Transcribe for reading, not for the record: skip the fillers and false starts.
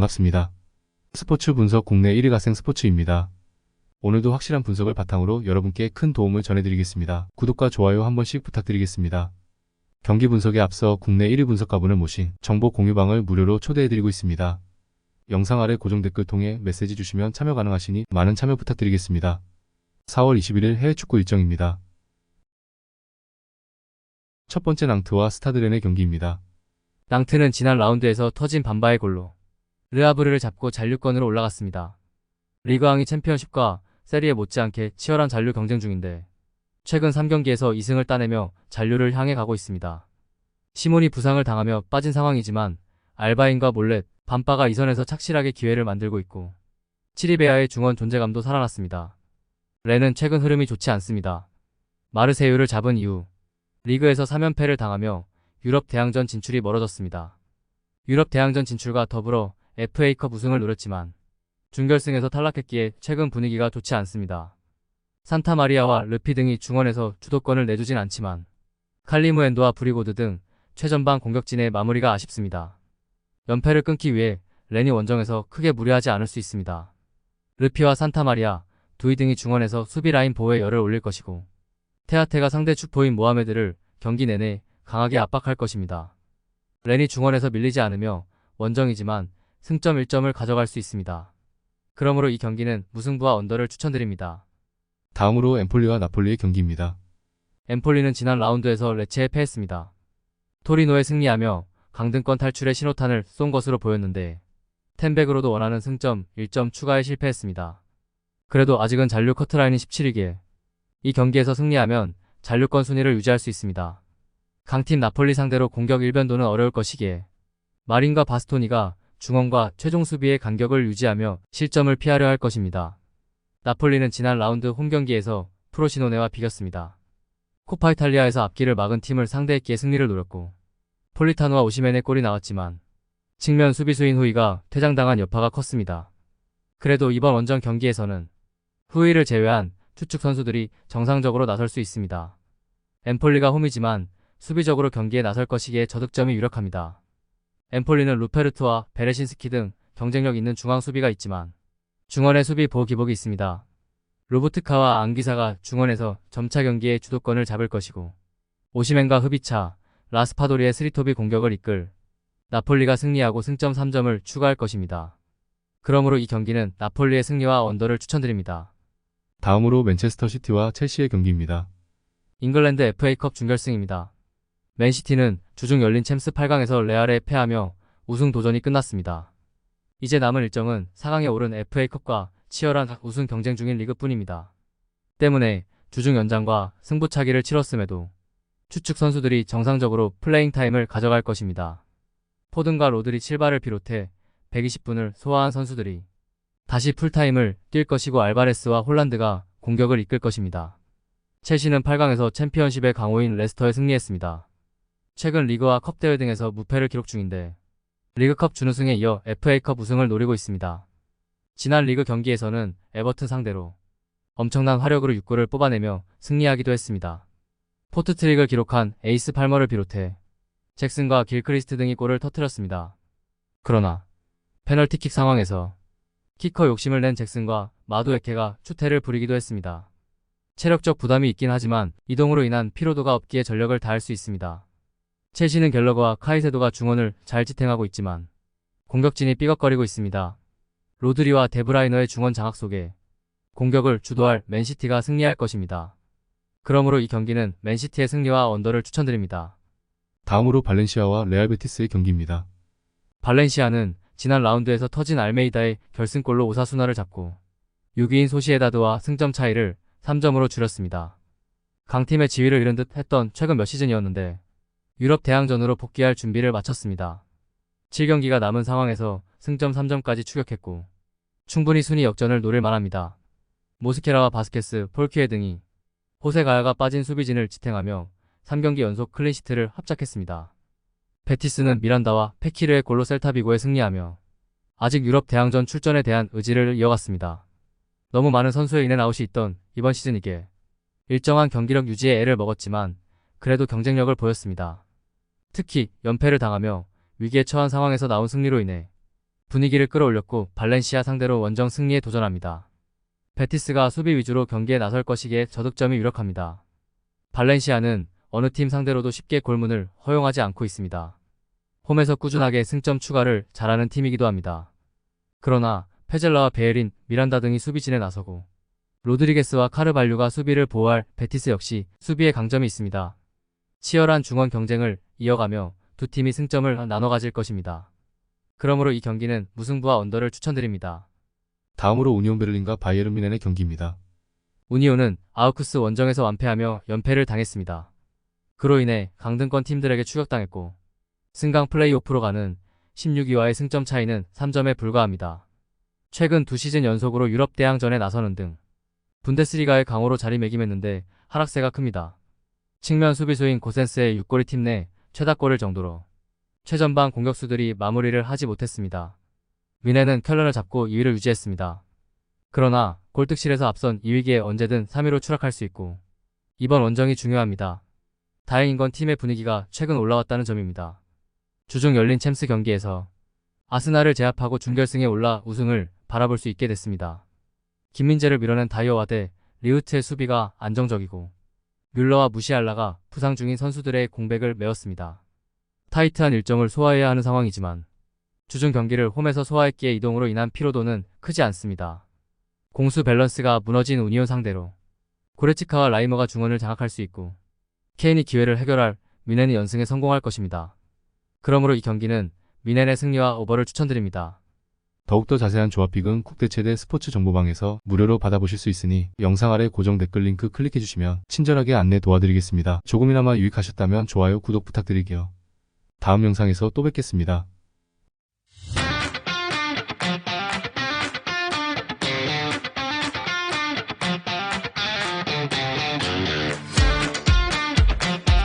반갑습니다. 스포츠 분석 국내 1위 가생 스포츠입니다. 오늘도 확실한 분석을 바탕으로 여러분께 큰 도움을 전해드리겠습니다. 구독과 좋아요 한 번씩 부탁드리겠습니다. 경기 분석에 앞서 국내 1위 분석가분을 모신 정보 공유방을 무료로 초대해드리고 있습니다. 영상 아래 고정 댓글 통해 메시지 주시면 참여 가능하시니 많은 참여 부탁드리겠습니다. 4월 21일 해외 축구 일정입니다. 첫 번째 낭트와 스타드렌의 경기입니다. 낭트는 지난 라운드에서 터진 반바의 골로 르하브르를 잡고 잔류권으로 올라갔습니다. 리그왕이 챔피언십과 세리에 못지않게 치열한 잔류 경쟁 중인데 최근 3경기에서 2승을 따내며 잔류를 향해 가고 있습니다. 시몬이 부상을 당하며 빠진 상황이지만 알바인과 몰렛, 반바가 이선에서 착실하게 기회를 만들고 있고 치리베아의 중원 존재감도 살아났습니다. 렌은 최근 흐름이 좋지 않습니다. 마르세유를 잡은 이후 리그에서 3연패를 당하며 유럽 대항전 진출이 멀어졌습니다. 유럽 대항전 진출과 더불어 FA컵 우승을 노렸지만 준결승에서 탈락했기에 최근 분위기가 좋지 않습니다. 산타마리아와 르피 등이 중원에서 주도권을 내주진 않지만 칼리무엔도와 브리고드 등 최전방 공격진의 마무리가 아쉽습니다. 연패를 끊기 위해 렌이 원정에서 크게 무리하지 않을 수 있습니다. 르피와 산타마리아, 두이 등이 중원에서 수비 라인 보호에 열을 올릴 것이고 테아테가 상대 축포인 모하메드를 경기 내내 강하게 압박할 것입니다. 렌이 중원에서 밀리지 않으며 원정이지만 승점 1점을 가져갈 수 있습니다. 그러므로 이 경기는 무승부와 언더를 추천드립니다. 다음으로 엠폴리와 나폴리의 경기입니다. 엠폴리는 지난 라운드에서 레체에 패했습니다. 토리노에 승리하며 강등권 탈출의 신호탄을 쏜 것으로 보였는데 텐백으로도 원하는 승점 1점 추가에 실패했습니다. 그래도 아직은 잔류 커트라인이 17위기에 이 경기에서 승리하면 잔류권 순위를 유지할 수 있습니다. 강팀 나폴리 상대로 공격 일변도는 어려울 것이기에 마린과 바스토니가 중원과 최종 수비의 간격을 유지하며 실점을 피하려 할 것입니다. 나폴리는 지난 라운드 홈경기에서 프로시노네와 비겼습니다. 코파 이탈리아에서 앞길을 막은 팀을 상대했기에 승리를 노렸고 폴리타노와 오시멘의 골이 나왔지만 측면 수비수인 후이가 퇴장당한 여파가 컸습니다. 그래도 이번 원정 경기에서는 후이를 제외한 추측 선수들이 정상적으로 나설 수 있습니다. 엠폴리가 홈이지만 수비적으로 경기에 나설 것이기에 저득점이 유력합니다. 엠폴리는 루페르트와 베레신스키 등 경쟁력 있는 중앙 수비가 있지만 중원의 수비 보호 기복이 있습니다. 로보트카와 앙기사가 중원에서 점차 경기의 주도권을 잡을 것이고 오시멘과 흐비차, 라스파도리의 스리톱이 공격을 이끌 나폴리가 승리하고 승점 3점을 추가할 것입니다. 그러므로 이 경기는 나폴리의 승리와 언더를 추천드립니다. 다음으로 맨체스터 시티와 첼시의 경기입니다. 잉글랜드 FA컵 준결승입니다. 맨시티는 주중 열린 챔스 8강에서 레알에 패하며 우승 도전이 끝났습니다. 이제 남은 일정은 4강에 오른 FA컵과 치열한 우승 경쟁 중인 리그뿐입니다. 때문에 주중 연장과 승부차기를 치렀음에도 추측 선수들이 정상적으로 플레잉 타임을 가져갈 것입니다. 포든과 로드리 실바를 비롯해 120분을 소화한 선수들이 다시 풀타임을 뛸 것이고 알바레스와 홀란드가 공격을 이끌 것입니다. 첼시는 8강에서 챔피언십의 강호인 레스터에 승리했습니다. 최근 리그와 컵 대회 등에서 무패를 기록 중인데 리그컵 준우승에 이어 FA컵 우승을 노리고 있습니다. 지난 리그 경기에서는 에버튼 상대로 엄청난 화력으로 6골을 뽑아내며 승리하기도 했습니다. 포트트릭을 기록한 에이스 팔머를 비롯해 잭슨과 길크리스트 등이 골을 터뜨렸습니다. 그러나 페널티킥 상황에서 키커 욕심을 낸 잭슨과 마두에케가 추태를 부리기도 했습니다. 체력적 부담이 있긴 하지만 이동으로 인한 피로도가 없기에 전력을 다할 수 있습니다. 첼시는 갤러거와 카이세도가 중원을 잘 지탱하고 있지만 공격진이 삐걱거리고 있습니다. 로드리와 데브라이너의 중원 장악 속에 공격을 주도할 맨시티가 승리할 것입니다. 그러므로 이 경기는 맨시티의 승리와 언더를 추천드립니다. 다음으로 발렌시아와 레알 베티스의 경기입니다. 발렌시아는 지난 라운드에서 터진 알메이다의 결승골로 오사수나를 잡고 6위인 소시에다드와 승점 차이를 3점으로 줄였습니다. 강팀의 지위를 잃은 듯 했던 최근 몇 시즌이었는데 유럽 대항전으로 복귀할 준비를 마쳤습니다. 7경기가 남은 상황에서 승점 3점까지 추격했고 충분히 순위 역전을 노릴 만합니다. 모스케라와 바스케스, 폴키에 등이 호세가야가 빠진 수비진을 지탱하며 3경기 연속 클린시트를 합작했습니다. 베티스는 미란다와 페키르의 골로 셀타비고에 승리하며 아직 유럽 대항전 출전에 대한 의지를 이어갔습니다. 너무 많은 선수의 인앤아웃이 있던 이번 시즌이기에 일정한 경기력 유지에 애를 먹었지만 그래도 경쟁력을 보였습니다. 특히 연패를 당하며 위기에 처한 상황에서 나온 승리로 인해 분위기를 끌어올렸고 발렌시아 상대로 원정 승리에 도전합니다. 베티스가 수비 위주로 경기에 나설 것이기에 저득점이 유력합니다. 발렌시아는 어느 팀 상대로도 쉽게 골문을 허용하지 않고 있습니다. 홈에서 꾸준하게 승점 추가를 잘하는 팀이기도 합니다. 그러나 페젤라와 베예린, 미란다 등이 수비진에 나서고 로드리게스와 카르발류가 수비를 보호할 베티스 역시 수비에 강점이 있습니다. 치열한 중원 경쟁을 이어가며 두 팀이 승점을 나눠 가질 것입니다. 그러므로 이 경기는 무승부와 언더를 추천드립니다. 다음으로 우니온 베를린과 바이에른 뮌헨의 경기입니다. 우니온은 아우크스 원정에서 완패하며 연패를 당했습니다. 그로 인해 강등권 팀들에게 추격당했고 승강 플레이오프로 가는 16위와의 승점 차이는 3점에 불과합니다. 최근 2시즌 연속으로 유럽 대항전에 나서는 등 분데스리가의 강호로 자리매김했는데 하락세가 큽니다. 측면 수비수인 고센스의 6골이 팀 내 최다골일 정도로 최전방 공격수들이 마무리를 하지 못했습니다. 뮌헨은 켈런을 잡고 2위를 유지했습니다. 그러나 골득실에서 앞선 2위기에 언제든 3위로 추락할 수 있고 이번 원정이 중요합니다. 다행인 건 팀의 분위기가 최근 올라왔다는 점입니다. 주중 열린 챔스 경기에서 아스날을 제압하고 준결승에 올라 우승을 바라볼 수 있게 됐습니다. 김민재를 밀어낸 다이어와 대 리우트의 수비가 안정적이고 뮬러와 무시알라가 부상 중인 선수들의 공백을 메웠습니다. 타이트한 일정을 소화해야 하는 상황이지만 주중 경기를 홈에서 소화했기에 이동으로 인한 피로도는 크지 않습니다. 공수 밸런스가 무너진 우니온 상대로 고레츠카와 라이머가 중원을 장악할 수 있고 케인이 기회를 해결할 뮌헨이 연승에 성공할 것입니다. 그러므로 이 경기는 뮌헨의 승리와 오버를 추천드립니다. 더욱더 자세한 조합픽은 국대 최대 스포츠 정보방에서 무료로 받아보실 수 있으니 영상 아래 고정 댓글 링크 클릭해주시면 친절하게 안내 도와드리겠습니다. 조금이나마 유익하셨다면 좋아요, 구독 부탁드릴게요. 다음 영상에서 또 뵙겠습니다.